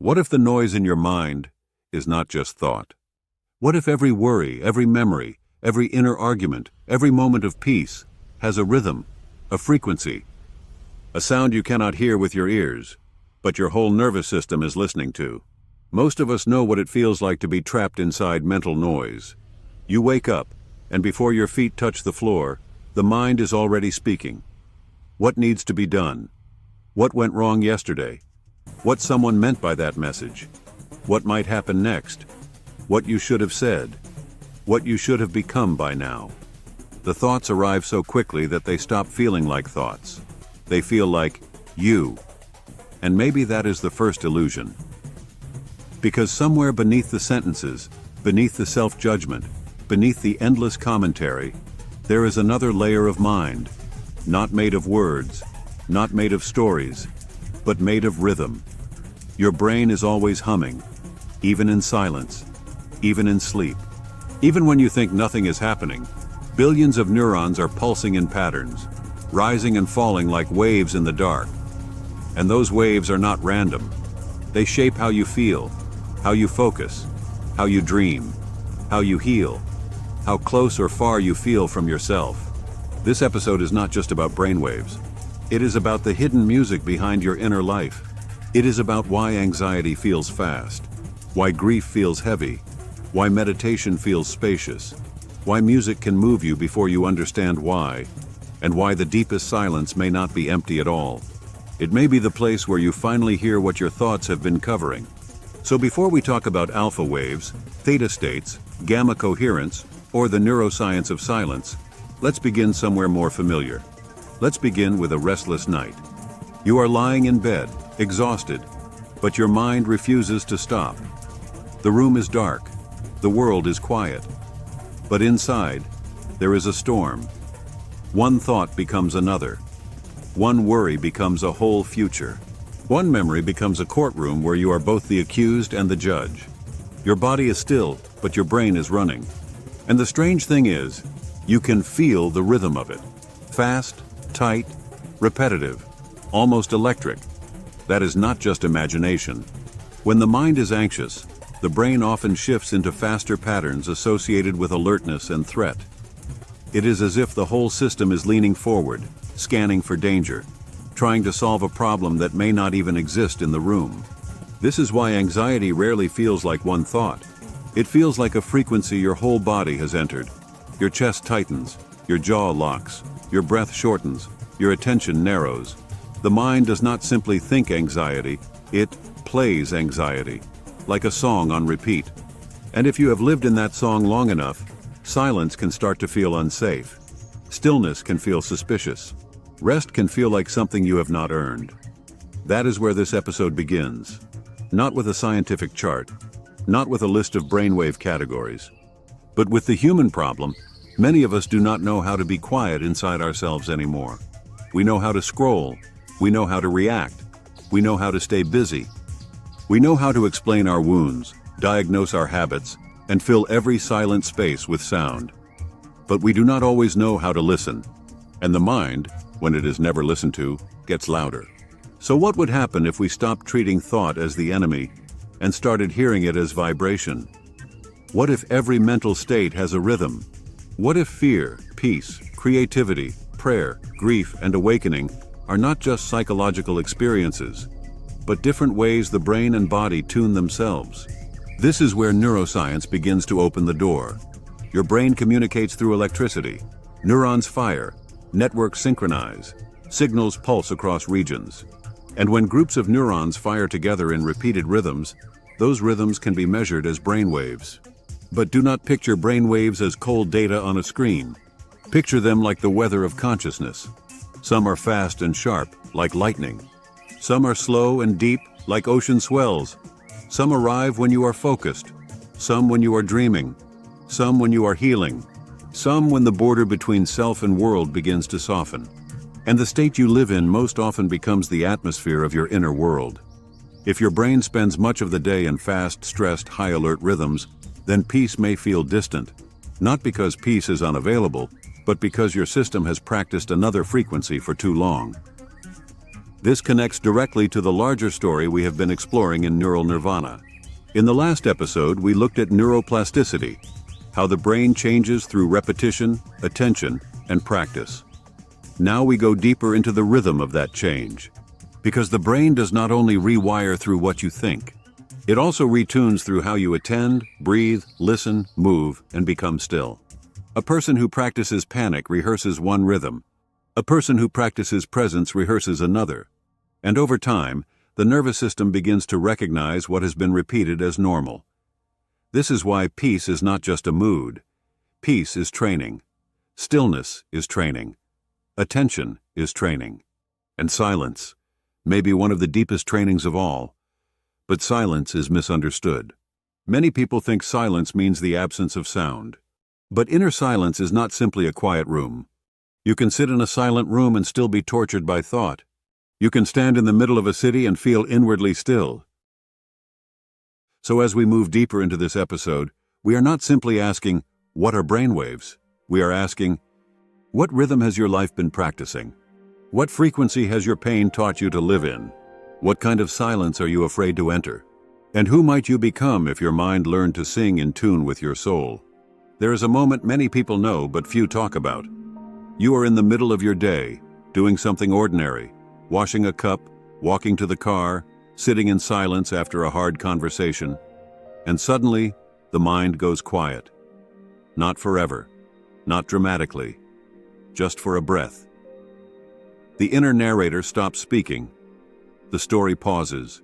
What if the noise in your mind is not just thought? What if every worry, every memory, every inner argument, every moment of peace has a rhythm, a frequency, a sound you cannot hear with your ears, but your whole nervous system is listening to? Most of us know what it feels like to be trapped inside mental noise. You wake up, and before your feet touch the floor, the mind is already speaking. What needs to be done? What went wrong yesterday? What someone meant by that message? What might happen next? What you should have said? What you should have become by now? The thoughts arrive so quickly that they stop feeling like thoughts. They feel like you. And maybe that is the first illusion. Because somewhere beneath the sentences, beneath the self-judgment, beneath the endless commentary, there is another layer of mind, not made of words, not made of stories, but made of rhythm. Your brain is always humming, even in silence, even in sleep. Even when you think nothing is happening, billions of neurons are pulsing in patterns, rising and falling like waves in the dark. And those waves are not random. They shape how you feel, how you focus, how you dream, how you heal, how close or far you feel from yourself. This episode is not just about brainwaves. It is about the hidden music behind your inner life. It is about why anxiety feels fast, why grief feels heavy, why meditation feels spacious, why music can move you before you understand why, and why the deepest silence may not be empty at all. It may be the place where you finally hear what your thoughts have been covering. So before we talk about alpha waves, theta states, gamma coherence, or the neuroscience of silence, let's begin somewhere more familiar. Let's begin with a restless night. You are lying in bed, exhausted, but your mind refuses to stop. The room is dark, the world is quiet, but inside, there is a storm. One thought becomes another. One worry becomes a whole future. One memory becomes a courtroom where you are both the accused and the judge. Your body is still, but your brain is running. And the strange thing is, you can feel the rhythm of it. Fast, tight, repetitive, almost electric. That is not just imagination. When the mind is anxious, the brain often shifts into faster patterns associated with alertness and threat. It is as if the whole system is leaning forward, scanning for danger, trying to solve a problem that may not even exist in the room. This is why anxiety rarely feels like one thought. It feels like a frequency your whole body has entered. Your chest tightens, your jaw locks, your breath shortens, your attention narrows. The mind does not simply think anxiety, it plays anxiety, like a song on repeat. And if you have lived in that song long enough, silence can start to feel unsafe. Stillness can feel suspicious. Rest can feel like something you have not earned. That is where this episode begins. Not with a scientific chart, not with a list of brainwave categories, but with the human problem. Many of us do not know how to be quiet inside ourselves anymore. We know how to scroll. We know how to react. We know how to stay busy. We know how to explain our wounds, diagnose our habits, and fill every silent space with sound. But we do not always know how to listen. And the mind, when it is never listened to, gets louder. So what would happen if we stopped treating thought as the enemy and started hearing it as vibration? What if every mental state has a rhythm? What if fear, peace, creativity, prayer, grief, and awakening are not just psychological experiences, but different ways the brain and body tune themselves? This is where neuroscience begins to open the door. Your brain communicates through electricity. Neurons fire, networks synchronize, signals pulse across regions. And when groups of neurons fire together in repeated rhythms, those rhythms can be measured as brainwaves. But do not picture brainwaves as cold data on a screen. Picture them like the weather of consciousness. Some are fast and sharp, like lightning. Some are slow and deep, like ocean swells. Some arrive when you are focused. Some when you are dreaming. Some when you are healing. Some when the border between self and world begins to soften. And the state you live in most often becomes the atmosphere of your inner world. If your brain spends much of the day in fast, stressed, high-alert rhythms, then peace may feel distant. Not because peace is unavailable, but because your system has practiced another frequency for too long. This connects directly to the larger story we have been exploring in Neural Nirvana. In the last episode, we looked at neuroplasticity, how the brain changes through repetition, attention, and practice. Now we go deeper into the rhythm of that change. Because the brain does not only rewire through what you think, it also retunes through how you attend, breathe, listen, move, and become still. A person who practices panic rehearses one rhythm. A person who practices presence rehearses another. And over time, the nervous system begins to recognize what has been repeated as normal. This is why peace is not just a mood. Peace is training. Stillness is training. Attention is training. And silence may be one of the deepest trainings of all. But silence is misunderstood. Many people think silence means the absence of sound. But inner silence is not simply a quiet room. You can sit in a silent room and still be tortured by thought. You can stand in the middle of a city and feel inwardly still. So as we move deeper into this episode, we are not simply asking, what are brainwaves? We are asking, what rhythm has your life been practicing? What frequency has your pain taught you to live in? What kind of silence are you afraid to enter? And who might you become if your mind learned to sing in tune with your soul? There is a moment many people know but few talk about. You are in the middle of your day, doing something ordinary, washing a cup, walking to the car, sitting in silence after a hard conversation, and suddenly the mind goes quiet. Not forever, not dramatically, just for a breath. The inner narrator stops speaking. The story pauses.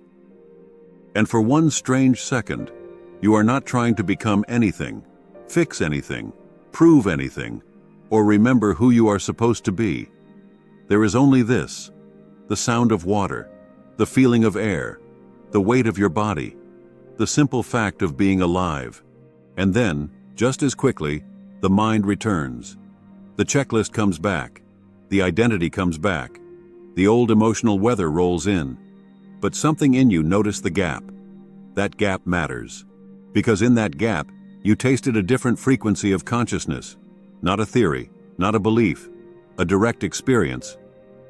And for one strange second, you are not trying to become anything, fix anything, prove anything, or remember who you are supposed to be. There is only this, the sound of water, the feeling of air, the weight of your body, the simple fact of being alive. And then, just as quickly, the mind returns. The checklist comes back. The identity comes back. The old emotional weather rolls in. But something in you noticed the gap. That gap matters. Because in that gap, you tasted a different frequency of consciousness. Not a theory, not a belief, a direct experience.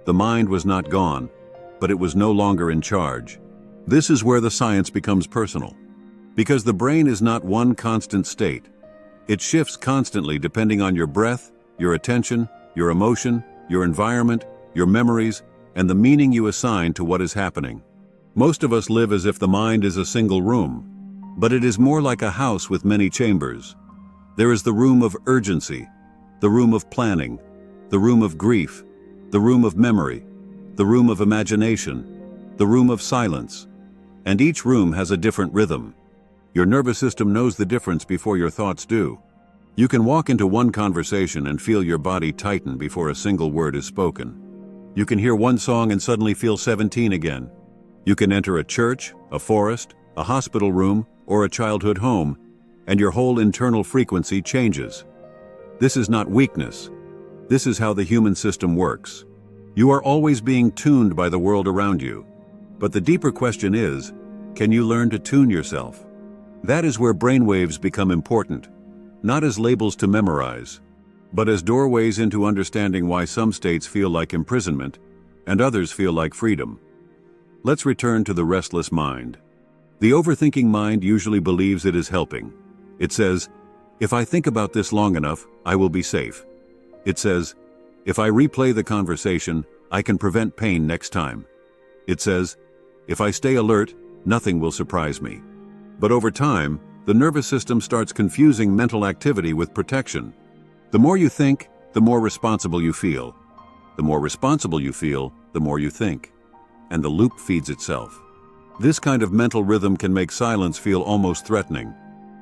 The mind was not gone, but it was no longer in charge. This is where the science becomes personal. Because the brain is not one constant state. It shifts constantly depending on your breath, your attention, your emotion, your environment, your memories, and the meaning you assign to what is happening. Most of us live as if the mind is a single room, but it is more like a house with many chambers. There is the room of urgency, the room of planning, the room of grief, the room of memory, the room of imagination, the room of silence. And each room has a different rhythm. Your nervous system knows the difference before your thoughts do. You can walk into one conversation and feel your body tighten before a single word is spoken. You can hear one song and suddenly feel 17 again. You can enter a church, a forest, a hospital room, or a childhood home, and your whole internal frequency changes. This is not weakness. This is how the human system works. You are always being tuned by the world around you. But the deeper question is, can you learn to tune yourself? That is where brainwaves become important, not as labels to memorize, but as doorways into understanding why some states feel like imprisonment and others feel like freedom. Let's return to the restless mind. The overthinking mind usually believes it is helping. It says, if I think about this long enough, I will be safe. It says, if I replay the conversation, I can prevent pain next time. It says, if I stay alert, nothing will surprise me. But over time, the nervous system starts confusing mental activity with protection. The more you think, the more responsible you feel. The more responsible you feel, the more you think. And the loop feeds itself. This kind of mental rhythm can make silence feel almost threatening.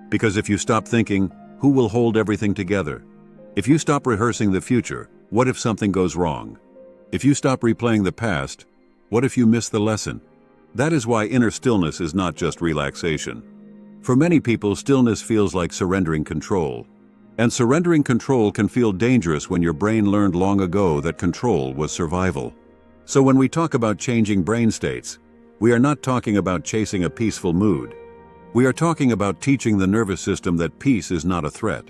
Because if you stop thinking, who will hold everything together? If you stop rehearsing the future, what if something goes wrong? If you stop replaying the past, what if you miss the lesson? That is why inner stillness is not just relaxation. For many people, stillness feels like surrendering control. And surrendering control can feel dangerous when your brain learned long ago that control was survival. So when we talk about changing brain states, we are not talking about chasing a peaceful mood. We are talking about teaching the nervous system that peace is not a threat,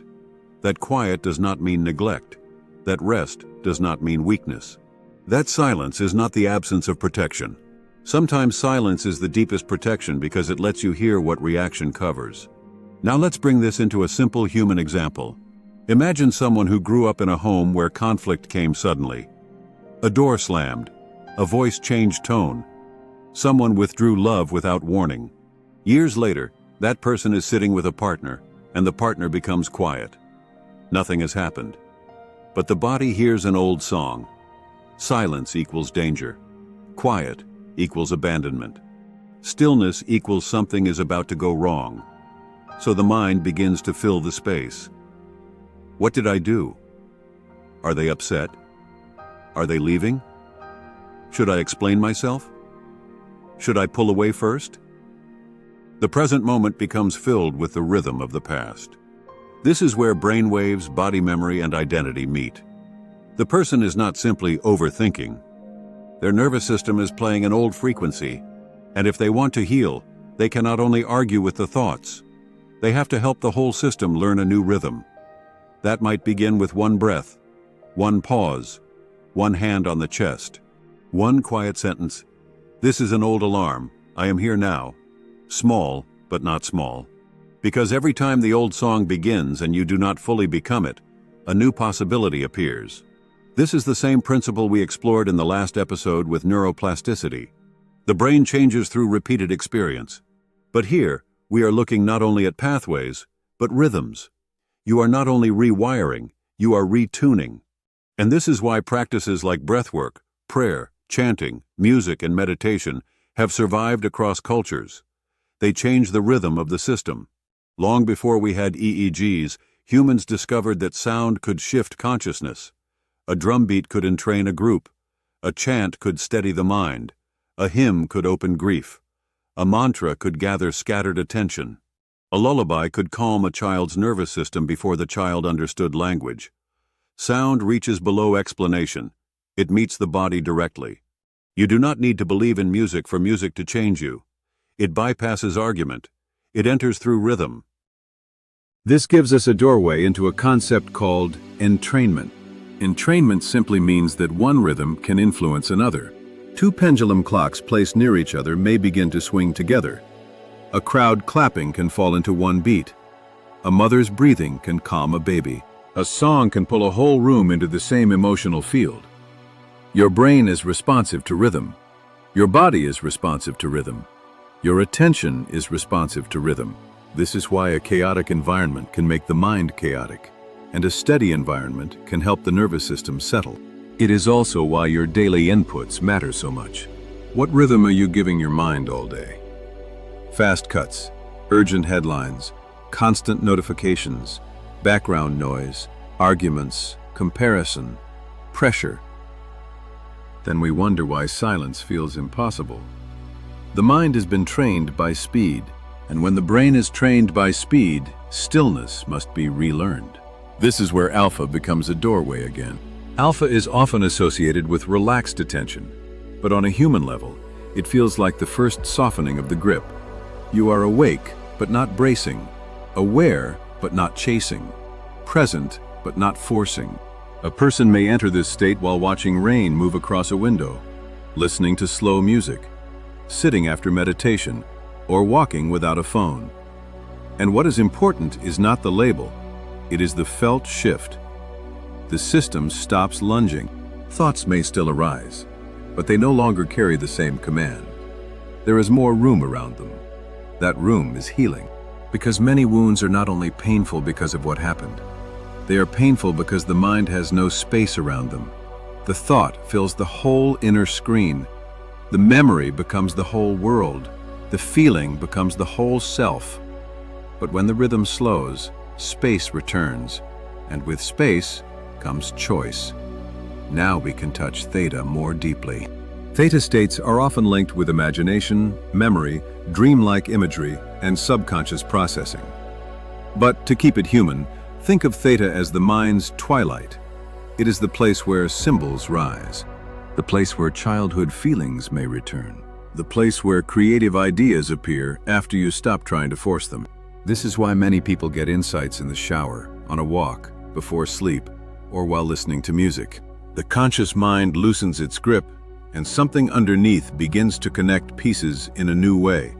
that quiet does not mean neglect, that rest does not mean weakness. That silence is not the absence of protection. Sometimes silence is the deepest protection because it lets you hear what reaction covers. Now let's bring this into a simple human example. Imagine someone who grew up in a home where conflict came suddenly. A door slammed. A voice changed tone. Someone withdrew love without warning. Years later, that person is sitting with a partner, and the partner becomes quiet. Nothing has happened. But the body hears an old song. Silence equals danger. Quiet equals abandonment. Stillness equals something is about to go wrong. So the mind begins to fill the space. What did I do? Are they upset? Are they leaving? Should I explain myself? Should I pull away first? The present moment becomes filled with the rhythm of the past. This is where brainwaves, body memory, and identity meet. The person is not simply overthinking. Their nervous system is playing an old frequency, and if they want to heal, they cannot only argue with the thoughts. They have to help the whole system learn a new rhythm. That might begin with one breath, one pause, one hand on the chest, one quiet sentence. This is an old alarm. I am here now. Small, but not small. Because every time the old song begins and you do not fully become it, a new possibility appears. This is the same principle we explored in the last episode with neuroplasticity. The brain changes through repeated experience. But here, we are looking not only at pathways, but rhythms. You are not only rewiring, you are retuning. And this is why practices like breathwork, prayer, chanting, music, and meditation have survived across cultures. They change the rhythm of the system. Long before we had EEGs, humans discovered that sound could shift consciousness. A drumbeat could entrain a group. A chant could steady the mind. A hymn could open grief. A mantra could gather scattered attention. A lullaby could calm a child's nervous system before the child understood language. Sound reaches below explanation. It meets the body directly. You do not need to believe in music for music to change you. It bypasses argument. It enters through rhythm. This gives us a doorway into a concept called entrainment. Entrainment simply means that one rhythm can influence another. Two pendulum clocks placed near each other may begin to swing together. A crowd clapping can fall into one beat. A mother's breathing can calm a baby. A song can pull a whole room into the same emotional field. Your brain is responsive to rhythm. Your body is responsive to rhythm. Your attention is responsive to rhythm. This is why a chaotic environment can make the mind chaotic, and a steady environment can help the nervous system settle. It is also why your daily inputs matter so much. What rhythm are you giving your mind all day? Fast cuts, urgent headlines, constant notifications, background noise, arguments, comparison, pressure. Then we wonder why silence feels impossible. The mind has been trained by speed, and when the brain is trained by speed, stillness must be relearned. This is where alpha becomes a doorway again. Alpha is often associated with relaxed attention, but on a human level, it feels like the first softening of the grip. You are awake, but not bracing, aware, but not chasing, present, but not forcing. A person may enter this state while watching rain move across a window, listening to slow music, sitting after meditation, or walking without a phone. And what is important is not the label, it is the felt shift. The system stops lunging. Thoughts may still arise, but they no longer carry the same command. There is more room around them. That room is healing. Because many wounds are not only painful because of what happened, they are painful because the mind has no space around them. The thought fills the whole inner screen. The memory becomes the whole world. The feeling becomes the whole self. But when the rhythm slows, space returns, and with space comes choice. Now we can touch Theta more deeply. Theta states are often linked with imagination, memory, dreamlike imagery, and subconscious processing. But to keep it human, think of Theta as the mind's twilight. It is the place where symbols rise, the place where childhood feelings may return, the place where creative ideas appear after you stop trying to force them. This is why many people get insights in the shower, on a walk, before sleep, or while listening to music. The conscious mind loosens its grip, and something underneath begins to connect pieces in a new way.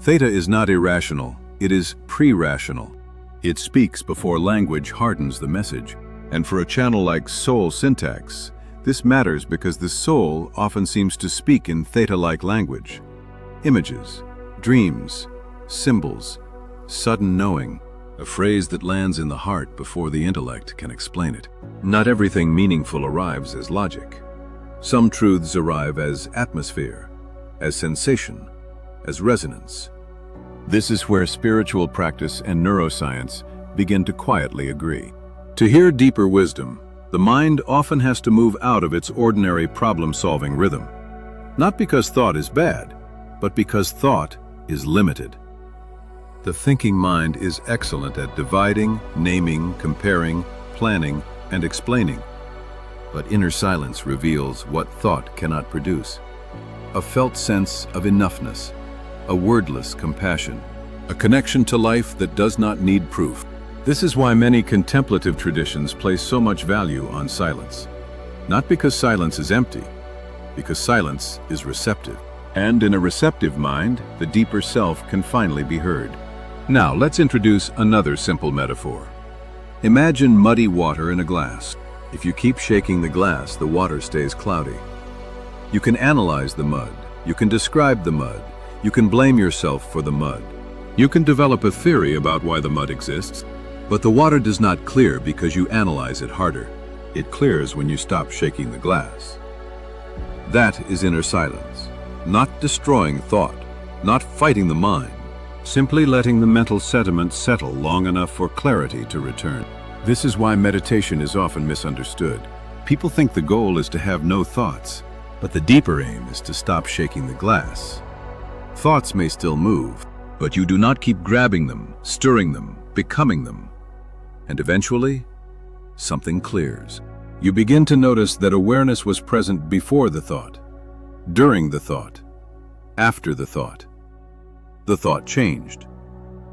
Theta is not irrational, it is pre-rational. It speaks before language hardens the message. And for a channel like soul syntax, this matters because the soul often seems to speak in theta-like language. Images, dreams, symbols, sudden knowing, a phrase that lands in the heart before the intellect can explain it. Not everything meaningful arrives as logic. Some truths arrive as atmosphere, as sensation, as resonance. This is where spiritual practice and neuroscience begin to quietly agree. To hear deeper wisdom, the mind often has to move out of its ordinary problem-solving rhythm. Not because thought is bad, but because thought is limited. The thinking mind is excellent at dividing, naming, comparing, planning, and explaining. But inner silence reveals what thought cannot produce. A felt sense of enoughness, a wordless compassion, a connection to life that does not need proof. This is why many contemplative traditions place so much value on silence. Not because silence is empty, because silence is receptive. And in a receptive mind, the deeper self can finally be heard. Now, let's introduce another simple metaphor. Imagine muddy water in a glass. If you keep shaking the glass, the water stays cloudy. You can analyze the mud. You can describe the mud. You can blame yourself for the mud. You can develop a theory about why the mud exists, but the water does not clear because you analyze it harder. It clears when you stop shaking the glass. That is inner silence. Not destroying thought, not fighting the mind, simply letting the mental sediment settle long enough for clarity to return. This is why meditation is often misunderstood. People think the goal is to have no thoughts, but the deeper aim is to stop shaking the glass. Thoughts may still move, but you do not keep grabbing them, stirring them, becoming them. And eventually, something clears. You begin to notice that awareness was present before the thought, during the thought, after the thought. The thought changed.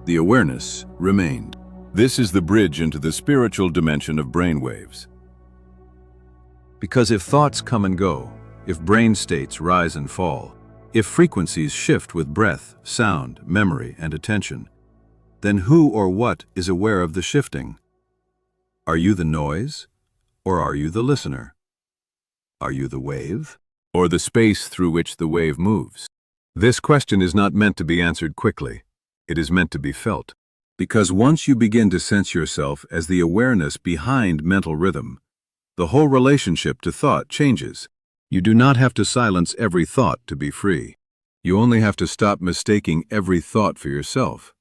The awareness remained. This is the bridge into the spiritual dimension of brainwaves. Because if thoughts come and go, if brain states rise and fall, if frequencies shift with breath, sound, memory, and attention, then who or what is aware of the shifting? Are you the noise, or are you the listener? Are you the wave, or the space through which the wave moves? This question is not meant to be answered quickly. It is meant to be felt. Because once you begin to sense yourself as the awareness behind mental rhythm, the whole relationship to thought changes. You do not have to silence every thought to be free. You only have to stop mistaking every thought for yourself.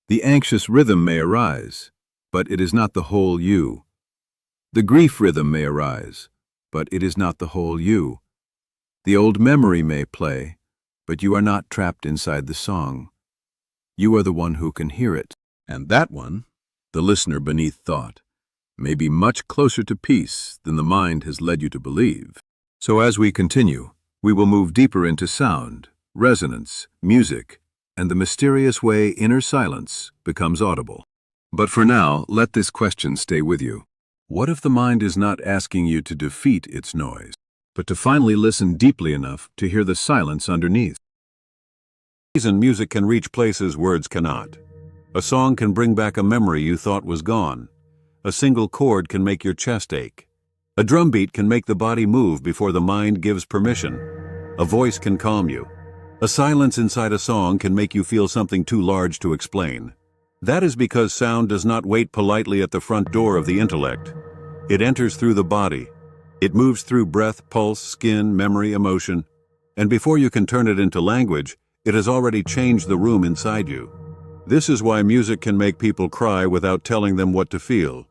The anxious rhythm may arise, but it is not the whole you. The grief rhythm may arise, but it is not the whole you. The old memory may play, but you are not trapped inside the song. You are the one who can hear it. And that one, the listener beneath thought, may be much closer to peace than the mind has led you to believe. So as we continue, we will move deeper into sound, resonance, music, and the mysterious way inner silence becomes audible. But for now, let this question stay with you. What if the mind is not asking you to defeat its noise, but to finally listen deeply enough to hear the silence underneath? And music can reach places words cannot. A song can bring back a memory you thought was gone. A single chord can make your chest ache. A drum beat can make the body move before the mind gives permission. A voice can calm you. A silence inside a song can make you feel something too large to explain. That is because sound does not wait politely at the front door of the intellect. It enters through the body. It moves through breath, pulse, skin, memory, emotion. And before you can turn it into language, it has already changed the room inside you. This is why music can make people cry without telling them what to feel.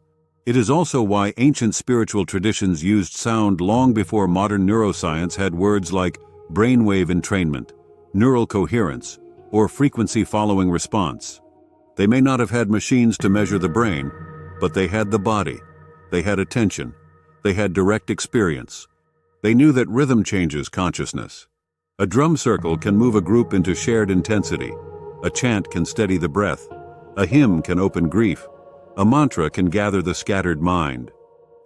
It is also why ancient spiritual traditions used sound long before modern neuroscience had words like brainwave entrainment, neural coherence, or frequency-following response. They may not have had machines to measure the brain, but they had the body. They had attention. They had direct experience. They knew that rhythm changes consciousness. A drum circle can move a group into shared intensity. A chant can steady the breath. A hymn can open grief. A mantra can gather the scattered mind.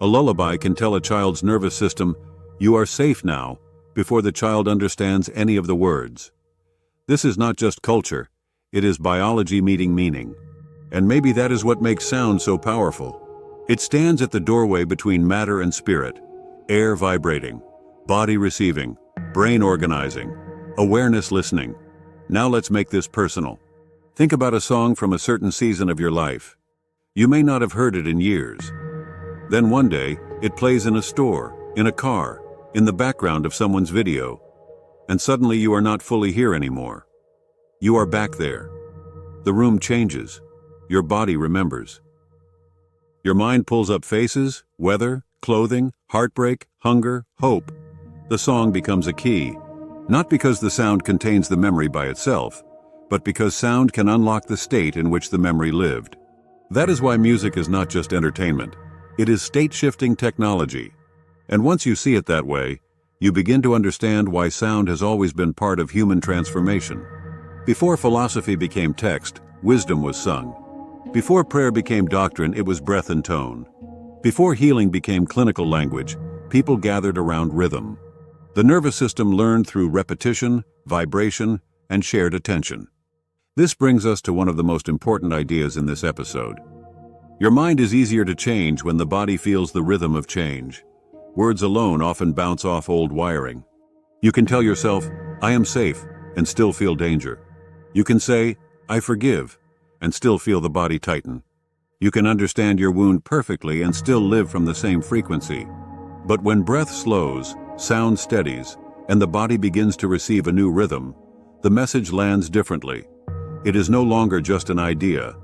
A lullaby can tell a child's nervous system, "You are safe now," before the child understands any of the words. This is not just culture, it is biology meeting meaning. And maybe that is what makes sound so powerful. It stands at the doorway between matter and spirit, air vibrating, body receiving, brain organizing, awareness listening. Now let's make this personal. Think about a song from a certain season of your life. You may not have heard it in years. Then one day, it plays in a store, in a car, in the background of someone's video. And suddenly you are not fully here anymore. You are back there. The room changes. Your body remembers. Your mind pulls up faces, weather, clothing, heartbreak, hunger, hope. The song becomes a key, not because the sound contains the memory by itself, but because sound can unlock the state in which the memory lived. That is why music is not just entertainment. It is state-shifting technology. And once you see it that way, you begin to understand why sound has always been part of human transformation. Before philosophy became text, wisdom was sung. Before prayer became doctrine, it was breath and tone. Before healing became clinical language, people gathered around rhythm. The nervous system learned through repetition, vibration, and shared attention. This brings us to one of the most important ideas in this episode. Your mind is easier to change when the body feels the rhythm of change. Words alone often bounce off old wiring. You can tell yourself, "I am safe," and still feel danger. You can say, "I forgive," and still feel the body tighten. You can understand your wound perfectly and still live from the same frequency. But when breath slows, sound steadies, and the body begins to receive a new rhythm, the message lands differently. It is no longer just an idea.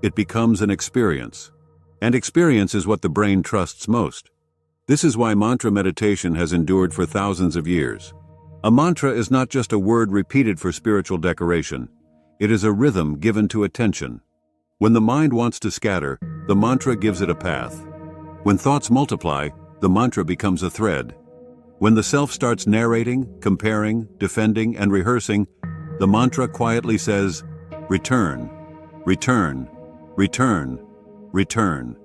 It becomes an experience. And experience is what the brain trusts most. This is why mantra meditation has endured for thousands of years. A mantra is not just a word repeated for spiritual decoration. It is a rhythm given to attention. When the mind wants to scatter, the mantra gives it a path. When thoughts multiply, the mantra becomes a thread. When the self starts narrating, comparing, defending, and rehearsing, the mantra quietly says, "Return, return, return, return."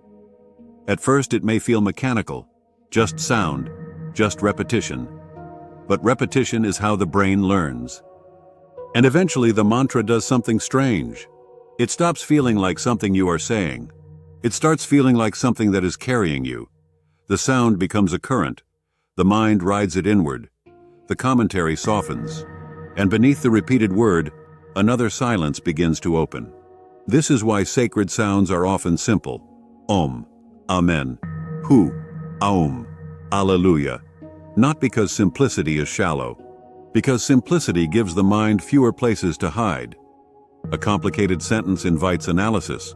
At first it may feel mechanical, just sound, just repetition. But repetition is how the brain learns. And eventually the mantra does something strange. It stops feeling like something you are saying. It starts feeling like something that is carrying you. The sound becomes a current. The mind rides it inward. The commentary softens. And beneath the repeated word, another silence begins to open. This is why sacred sounds are often simple. Om, Amen, Hu, Aum, Alleluia. Not because simplicity is shallow. Because simplicity gives the mind fewer places to hide. A complicated sentence invites analysis.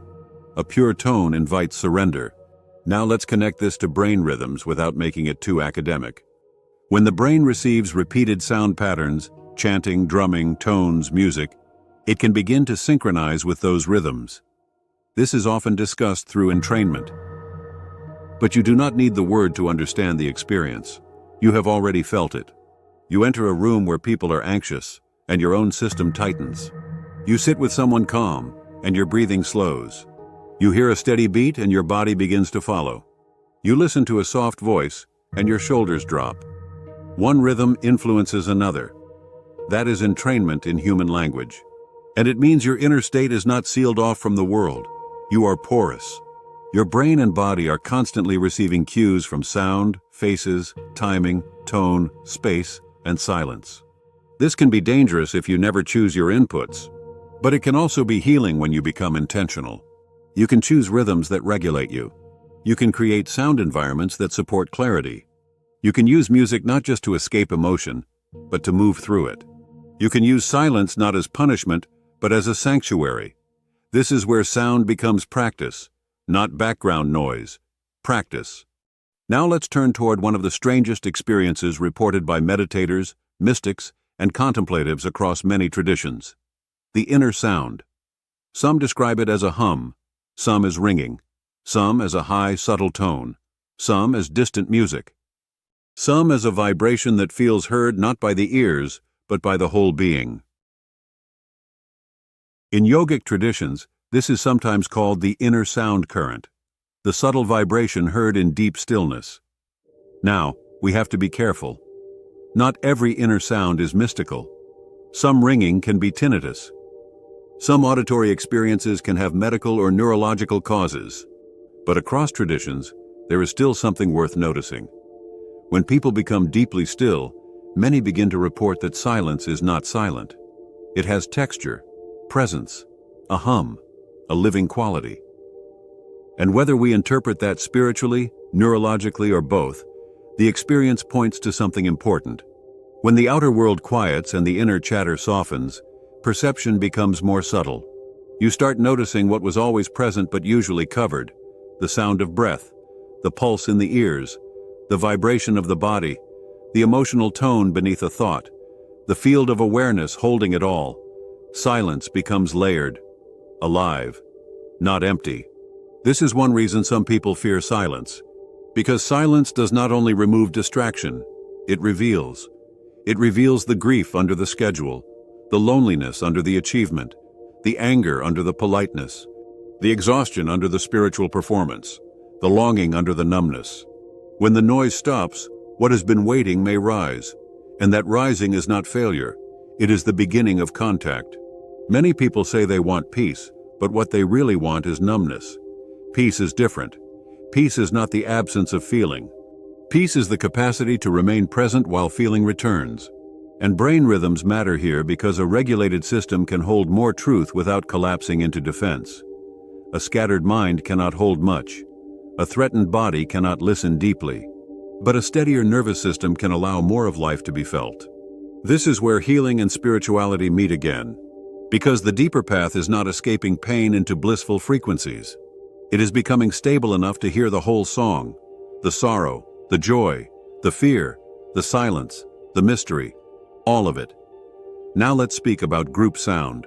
A pure tone invites surrender. Now let's connect this to brain rhythms without making it too academic. When the brain receives repeated sound patterns, chanting, drumming, tones, music, it can begin to synchronize with those rhythms. This is often discussed through entrainment. But you do not need the word to understand the experience. You have already felt it. You enter a room where people are anxious, and your own system tightens. You sit with someone calm, and your breathing slows. You hear a steady beat, and your body begins to follow. You listen to a soft voice, and your shoulders drop. One rhythm influences another. That is entrainment in human language. And it means your inner state is not sealed off from the world. You are porous. Your brain and body are constantly receiving cues from sound, faces, timing, tone, space, and silence. This can be dangerous if you never choose your inputs. But it can also be healing when you become intentional. You can choose rhythms that regulate you. You can create sound environments that support clarity. You can use music not just to escape emotion, but to move through it. You can use silence not as punishment, but as a sanctuary. This is where sound becomes practice, not background noise. Practice. Now let's turn toward one of the strangest experiences reported by meditators, mystics, and contemplatives across many traditions. The inner sound. Some describe it as a hum, some as ringing, some as a high, subtle tone, some as distant music, some as a vibration that feels heard not by the ears, but by the whole being. In yogic traditions, this is sometimes called the inner sound current. the subtle vibration heard in deep stillness. Now, we have to be careful. Not every inner sound is mystical. Some ringing can be tinnitus. Some auditory experiences can have medical or neurological causes. But across traditions, there is still something worth noticing. When people become deeply still, many begin to report that silence is not silent. It has texture, presence, a hum, a living quality. And whether we interpret that spiritually, neurologically, or both, the experience points to something important. When the outer world quiets and the inner chatter softens, perception becomes more subtle. You start noticing what was always present but usually covered: the sound of breath, the pulse in the ears, the vibration of the body, the emotional tone beneath a thought, the field of awareness holding it all. Silence becomes layered, alive, not empty. This is one reason some people fear silence. Because silence does not only remove distraction, it reveals. It reveals the grief under the schedule, the loneliness under the achievement, the anger under the politeness, the exhaustion under the spiritual performance, the longing under the numbness. When the noise stops, what has been waiting may rise, and that rising is not failure, it is the beginning of contact. Many people say they want peace, but what they really want is numbness. Peace is different. Peace is not the absence of feeling. Peace is the capacity to remain present while feeling returns. And brain rhythms matter here because a regulated system can hold more truth without collapsing into defense. A scattered mind cannot hold much. A threatened body cannot listen deeply. But a steadier nervous system can allow more of life to be felt. This is where healing and spirituality meet again. Because the deeper path is not escaping pain into blissful frequencies. It is becoming stable enough to hear the whole song, the sorrow, the joy, the fear, the silence, the mystery, all of it. Now let's speak about group sound.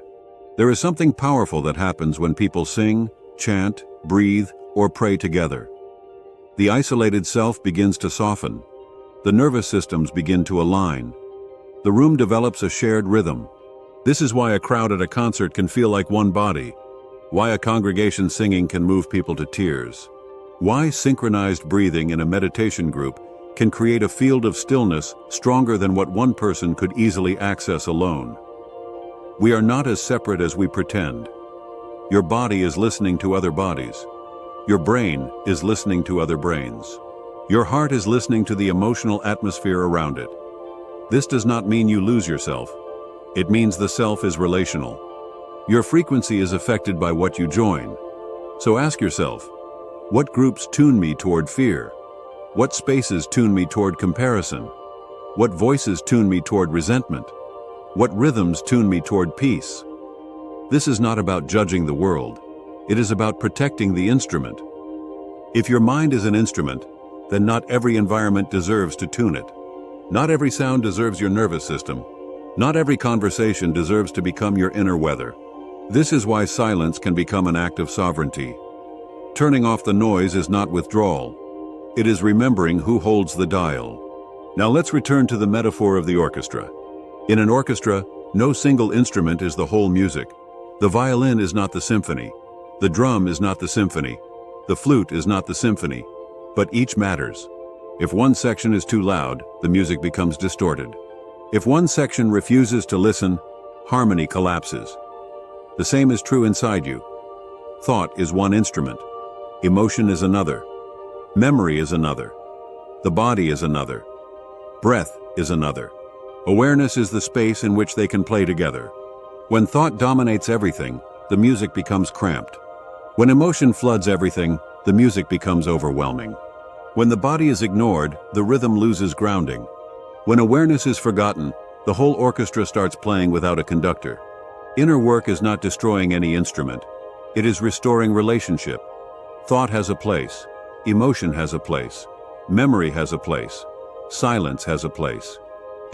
There is something powerful that happens when people sing, chant, breathe, or pray together. The isolated self begins to soften. The nervous systems begin to align. The room develops a shared rhythm. This is why a crowd at a concert can feel like one body. Why a congregation singing can move people to tears. Why synchronized breathing in a meditation group can create a field of stillness stronger than what one person could easily access alone. We are not as separate as we pretend. Your body is listening to other bodies. Your brain is listening to other brains. Your heart is listening to the emotional atmosphere around it. This does not mean you lose yourself. It means the self is relational. Your frequency is affected by what you join. So ask yourself, what groups tune me toward fear? What spaces tune me toward comparison? What voices tune me toward resentment? What rhythms tune me toward peace? This is not about judging the world. It is about protecting the instrument. If your mind is an instrument, then not every environment deserves to tune it. Not every sound deserves your nervous system. Not every conversation deserves to become your inner weather. This is why silence can become an act of sovereignty. Turning off the noise is not withdrawal. It is remembering who holds the dial. Now let's return to the metaphor of the orchestra. In an orchestra, no single instrument is the whole music. The violin is not the symphony. The drum is not the symphony. The flute is not the symphony. But each matters. If one section is too loud, the music becomes distorted. If one section refuses to listen, harmony collapses. The same is true inside you. Thought is one instrument. Emotion is another. Memory is another. The body is another. Breath is another. Awareness is the space in which they can play together. When thought dominates everything, the music becomes cramped. When emotion floods everything, the music becomes overwhelming. When the body is ignored, the rhythm loses grounding. When awareness is forgotten, the whole orchestra starts playing without a conductor. Inner work is not destroying any instrument. It is restoring relationship. Thought has a place. Emotion has a place. Memory has a place. Silence has a place.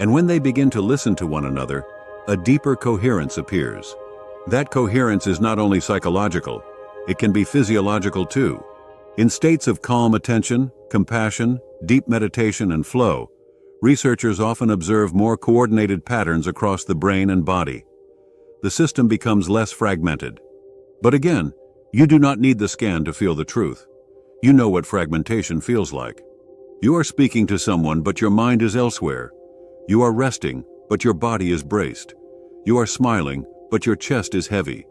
And when they begin to listen to one another, a deeper coherence appears. That coherence is not only psychological, it can be physiological too. In states of calm attention, compassion, deep meditation, and flow, researchers often observe more coordinated patterns across the brain and body. The system becomes less fragmented. But again, you do not need the scan to feel the truth. You know what fragmentation feels like. You are speaking to someone, but your mind is elsewhere. You are resting, but your body is braced. You are smiling, but your chest is heavy.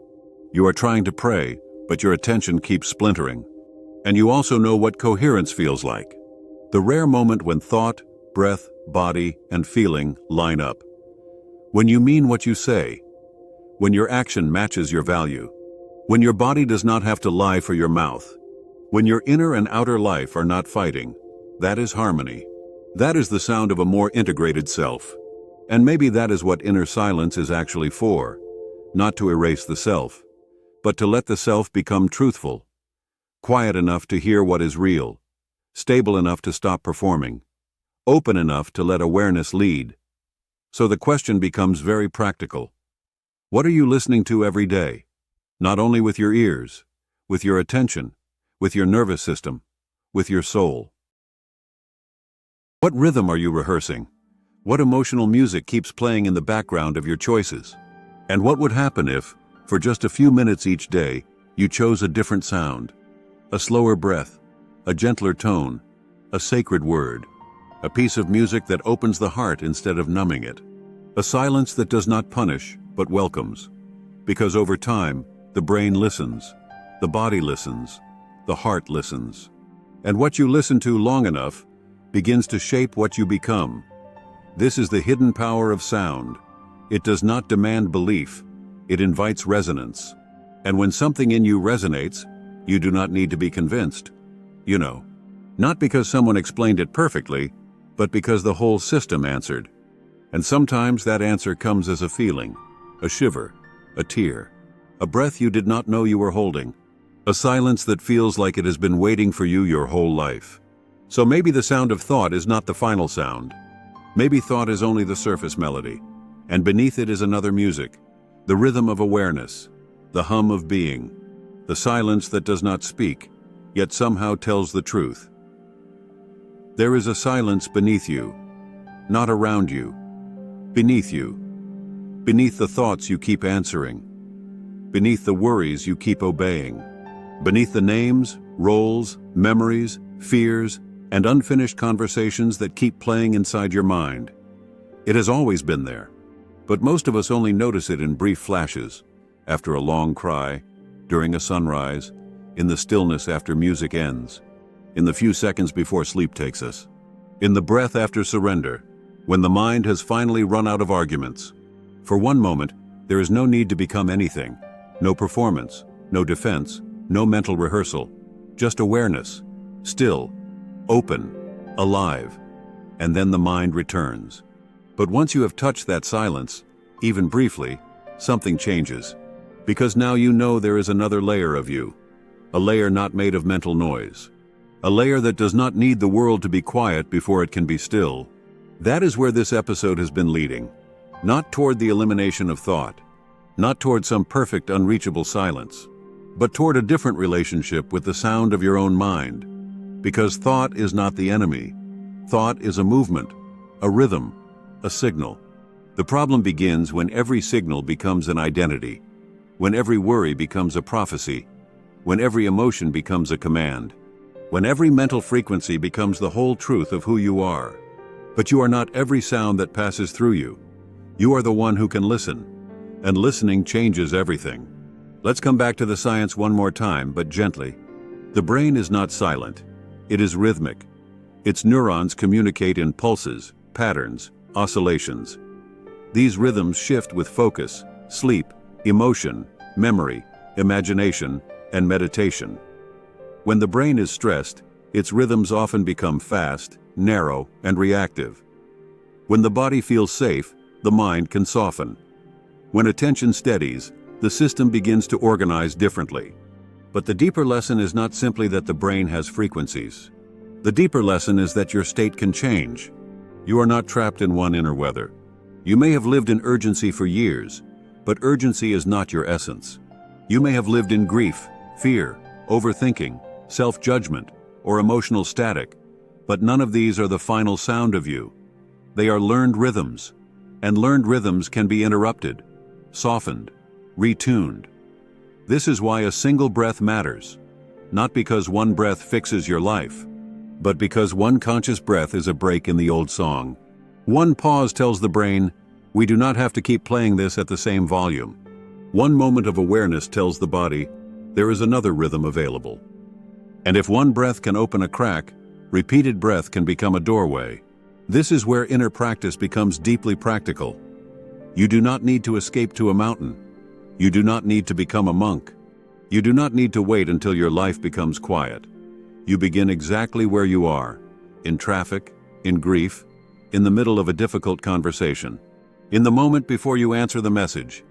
You are trying to pray, but your attention keeps splintering. And you also know what coherence feels like. The rare moment when thought, breath, body, and feeling line up. When you mean what you say. When your action matches your value. When your body does not have to lie for your mouth. When your inner and outer life are not fighting. That is harmony. That is the sound of a more integrated self. And maybe that is what inner silence is actually for. Not to erase the self, but to let the self become truthful. Quiet enough to hear what is real. Stable enough to stop performing. Open enough to let awareness lead. So the question becomes very practical. What are you listening to every day? Not only with your ears, with your attention, with your nervous system, with your soul. What rhythm are you rehearsing? What emotional music keeps playing in the background of your choices? And what would happen if, for just a few minutes each day, you chose a different sound? A slower breath, a gentler tone, a sacred word, a piece of music that opens the heart instead of numbing it. A silence that does not punish, but welcomes. Because over time, the brain listens, the body listens, the heart listens. And what you listen to long enough begins to shape what you become. This is the hidden power of sound. It does not demand belief, it invites resonance. And when something in you resonates, you do not need to be convinced. You know, not because someone explained it perfectly, but because the whole system answered. And sometimes that answer comes as a feeling, a shiver, a tear, a breath you did not know you were holding, a silence that feels like it has been waiting for you your whole life. So maybe the sound of thought is not the final sound. Maybe thought is only the surface melody, and beneath it is another music, the rhythm of awareness, the hum of being, the silence that does not speak, yet somehow tells the truth. There is a silence beneath you, not around you, beneath you, beneath the thoughts you keep answering, beneath the worries you keep obeying, beneath the names, roles, memories, fears, and unfinished conversations that keep playing inside your mind. It has always been there, but most of us only notice it in brief flashes, after a long cry, during a sunrise, in the stillness after music ends, in the few seconds before sleep takes us, in the breath after surrender, when the mind has finally run out of arguments. For one moment, there is no need to become anything, no performance, no defense, no mental rehearsal, just awareness, still, open, alive, and then the mind returns. But once you have touched that silence, even briefly, something changes. Because now you know there is another layer of you, a layer not made of mental noise, a layer that does not need the world to be quiet before it can be still. That is where this episode has been leading, not toward the elimination of thought, not toward some perfect, unreachable silence, but toward a different relationship with the sound of your own mind. Because thought is not the enemy. Thought is a movement, a rhythm, a signal. The problem begins when every signal becomes an identity, when every worry becomes a prophecy, when every emotion becomes a command, when every mental frequency becomes the whole truth of who you are. But you are not every sound that passes through you. You are the one who can listen, and listening changes everything. Let's come back to the science one more time, but gently. The brain is not silent. It is rhythmic. Its neurons communicate in pulses, patterns, oscillations. These rhythms shift with focus, sleep, emotion, memory, imagination, and meditation. When the brain is stressed, its rhythms often become fast, narrow, and reactive. When the body feels safe, the mind can soften. When attention steadies, the system begins to organize differently. But the deeper lesson is not simply that the brain has frequencies. The deeper lesson is that your state can change. You are not trapped in one inner weather. You may have lived in urgency for years, but urgency is not your essence. You may have lived in grief, fear, overthinking, self-judgment, or emotional static, but none of these are the final sound of you. They are learned rhythms, and learned rhythms can be interrupted, softened, retuned. This is why a single breath matters. not because one breath fixes your life, but because one conscious breath is a break in the old song. One pause tells the brain, we do not have to keep playing this at the same volume. One moment of awareness tells the body, there is another rhythm available. And if one breath can open a crack, repeated breath can become a doorway. This is where inner practice becomes deeply practical. You do not need to escape to a mountain. You do not need to become a monk. You do not need to wait until your life becomes quiet. You begin exactly where you are, in traffic, in grief, in the middle of a difficult conversation, in the moment before you answer the message,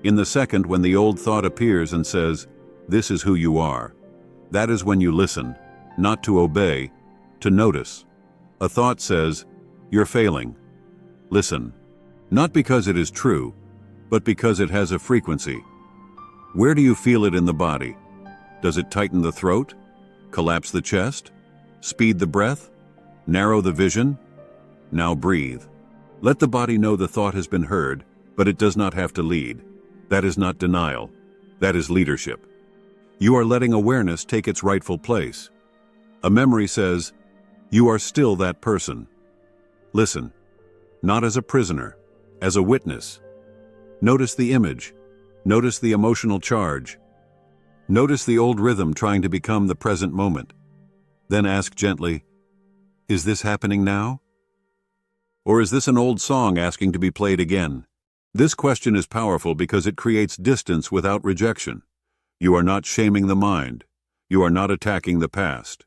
in the second when the old thought appears and says, this is who you are. That is when you listen, not to obey, to notice. A thought says, you're failing. Listen. Not because it is true, but because it has a frequency. Where do you feel it in the body? Does it tighten the throat? Collapse the chest? Speed the breath? Narrow the vision? Now breathe. Let the body know the thought has been heard, but it does not have to lead. That is not denial. That is leadership. You are letting awareness take its rightful place. A memory says, you are still that person. Listen, not as a prisoner, as a witness. Notice the image. Notice the emotional charge. Notice the old rhythm trying to become the present moment. Then ask gently, is this happening now? Or is this an old song asking to be played again? This question is powerful because it creates distance without rejection. You are not shaming the mind. You are not attacking the past.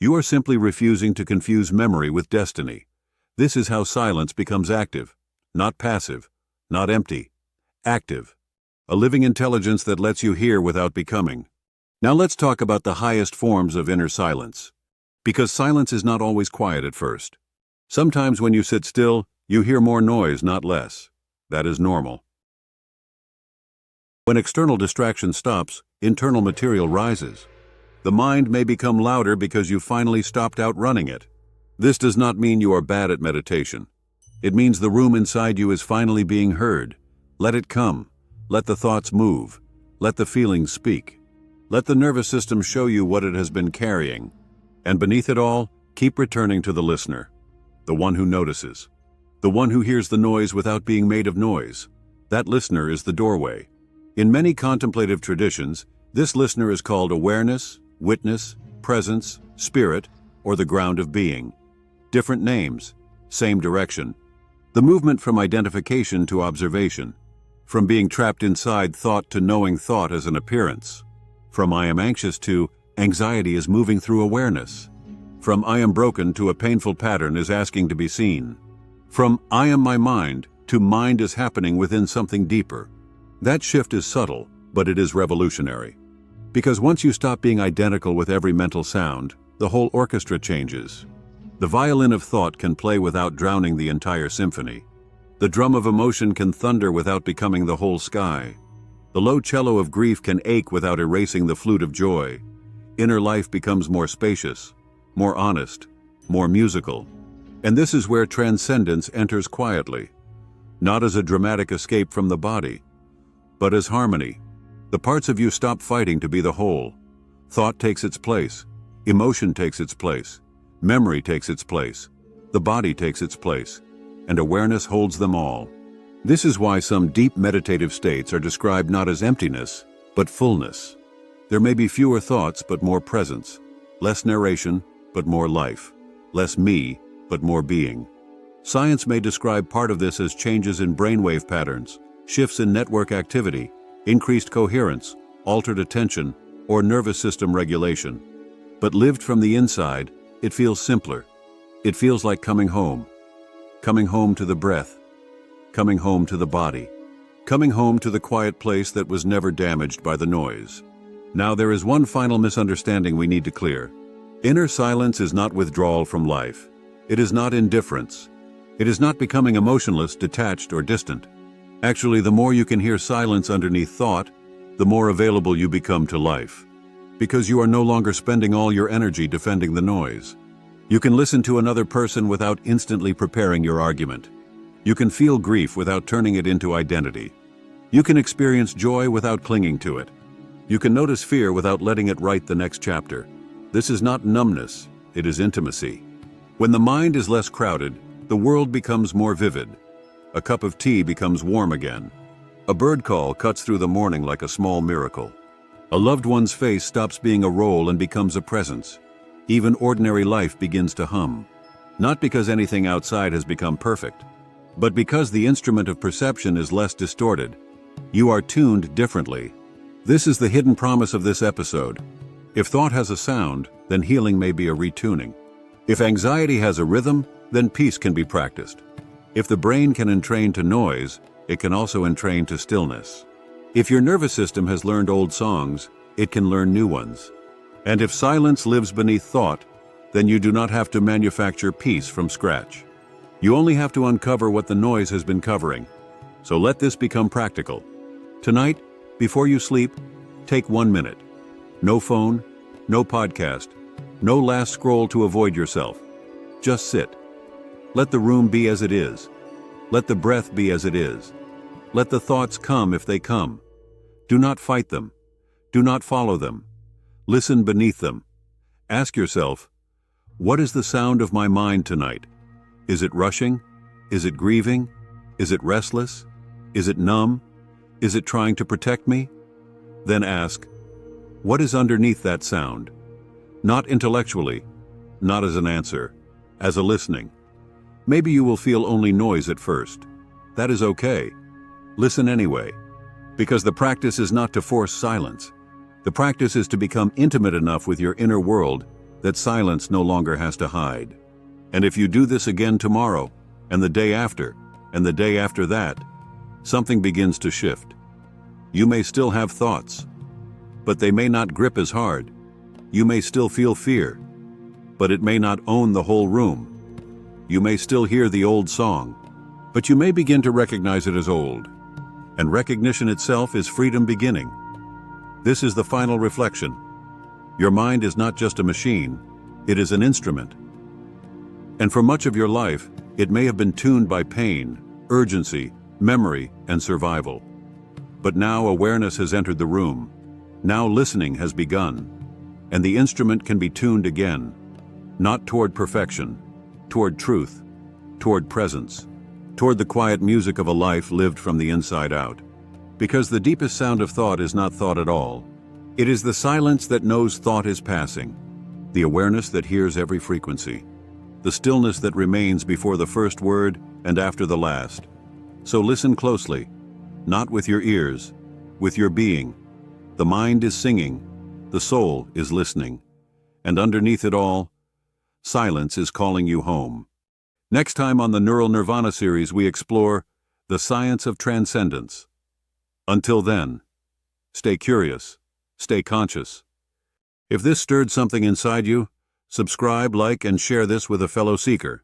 You are simply refusing to confuse memory with destiny. This is how silence becomes active, not passive, not empty, active. A living intelligence that lets you hear without becoming. Now let's talk about the highest forms of inner silence. Because silence is not always quiet at first. Sometimes when you sit still, you hear more noise, not less. That is normal. When external distraction stops, internal material rises. The mind may become louder because you finally stopped outrunning it. This does not mean you are bad at meditation. It means the room inside you is finally being heard. Let it come. Let the thoughts move. Let the feelings speak. Let the nervous system show you what it has been carrying. And beneath it all, keep returning to the listener. The one who notices. The one who hears the noise without being made of noise. That listener is the doorway. In many contemplative traditions, this listener is called awareness, witness, presence, spirit, or the ground of being. Different names, same direction. The movement from identification to observation. From being trapped inside thought to knowing thought as an appearance. From I am anxious to anxiety is moving through awareness. From I am broken to a painful pattern is asking to be seen. From I am my mind to mind is happening within something deeper. That shift is subtle, but it is revolutionary. Because once you stop being identical with every mental sound, the whole orchestra changes. The violin of thought can play without drowning the entire symphony. The drum of emotion can thunder without becoming the whole sky. The low cello of grief can ache without erasing the flute of joy. Inner life becomes more spacious, more honest, more musical. And this is where transcendence enters quietly, not as a dramatic escape from the body, but as harmony. The parts of you stop fighting to be the whole. Thought takes its place, emotion takes its place, memory takes its place, the body takes its place, and awareness holds them all. This is why some deep meditative states are described not as emptiness, but fullness. There may be fewer thoughts, but more presence, less narration, but more life, less me, but more being. Science may describe part of this as changes in brainwave patterns, shifts in network activity, increased coherence, altered attention, or nervous system regulation. But lived from the inside, it feels simpler. It feels like coming home to the breath, coming home to the body, coming home to the quiet place that was never damaged by the noise. Now there is one final misunderstanding we need to clear. Inner silence is not withdrawal from life. It is not indifference. It is not becoming emotionless, detached, or distant. Actually, the more you can hear silence underneath thought, the more available you become to life. Because you are no longer spending all your energy defending the noise. You can listen to another person without instantly preparing your argument. You can feel grief without turning it into identity. You can experience joy without clinging to it. You can notice fear without letting it write the next chapter. This is not numbness, it is intimacy. When the mind is less crowded, the world becomes more vivid. A cup of tea becomes warm again. A bird call cuts through the morning like a small miracle. A loved one's face stops being a role and becomes a presence. Even ordinary life begins to hum. Not because anything outside has become perfect, but because the instrument of perception is less distorted. You are tuned differently. This is the hidden promise of this episode. If thought has a sound, then healing may be a retuning. If anxiety has a rhythm, then peace can be practiced. If the brain can entrain to noise, it can also entrain to stillness. If your nervous system has learned old songs, it can learn new ones. And if silence lives beneath thought, then you do not have to manufacture peace from scratch. You only have to uncover what the noise has been covering. So let this become practical. Tonight, before you sleep, take 1 minute. No phone, no podcast, no last scroll to avoid yourself. Just sit. Let the room be as it is. Let the breath be as it is. Let the thoughts come if they come. Do not fight them. Do not follow them. Listen beneath them. Ask yourself, what is the sound of my mind tonight? Is it rushing? Is it grieving? Is it restless? Is it numb? Is it trying to protect me? Then ask, what is underneath that sound? Not intellectually, not as an answer, as a listening. Maybe you will feel only noise at first. That is okay. Listen anyway, because the practice is not to force silence. The practice is to become intimate enough with your inner world that silence no longer has to hide. And if you do this again tomorrow, and the day after, and the day after that, something begins to shift. You may still have thoughts, but they may not grip as hard. You may still feel fear, but it may not own the whole room. You may still hear the old song, but you may begin to recognize it as old. And recognition itself is freedom beginning. This is the final reflection. Your mind is not just a machine, it is an instrument. And for much of your life, it may have been tuned by pain, urgency, memory, and survival. But now awareness has entered the room. Now listening has begun. And the instrument can be tuned again, not toward perfection, toward truth, toward presence, toward the quiet music of a life lived from the inside out. Because the deepest sound of thought is not thought at all. It is the silence that knows thought is passing, the awareness that hears every frequency, the stillness that remains before the first word and after the last. So listen closely, not with your ears, with your being. The mind is singing, the soul is listening, and underneath it all, silence is calling you home. Next time on the Neural Nirvana series, we explore the science of transcendence. Until then, stay curious, stay conscious. If this stirred something inside you, subscribe, like, and share this with a fellow seeker.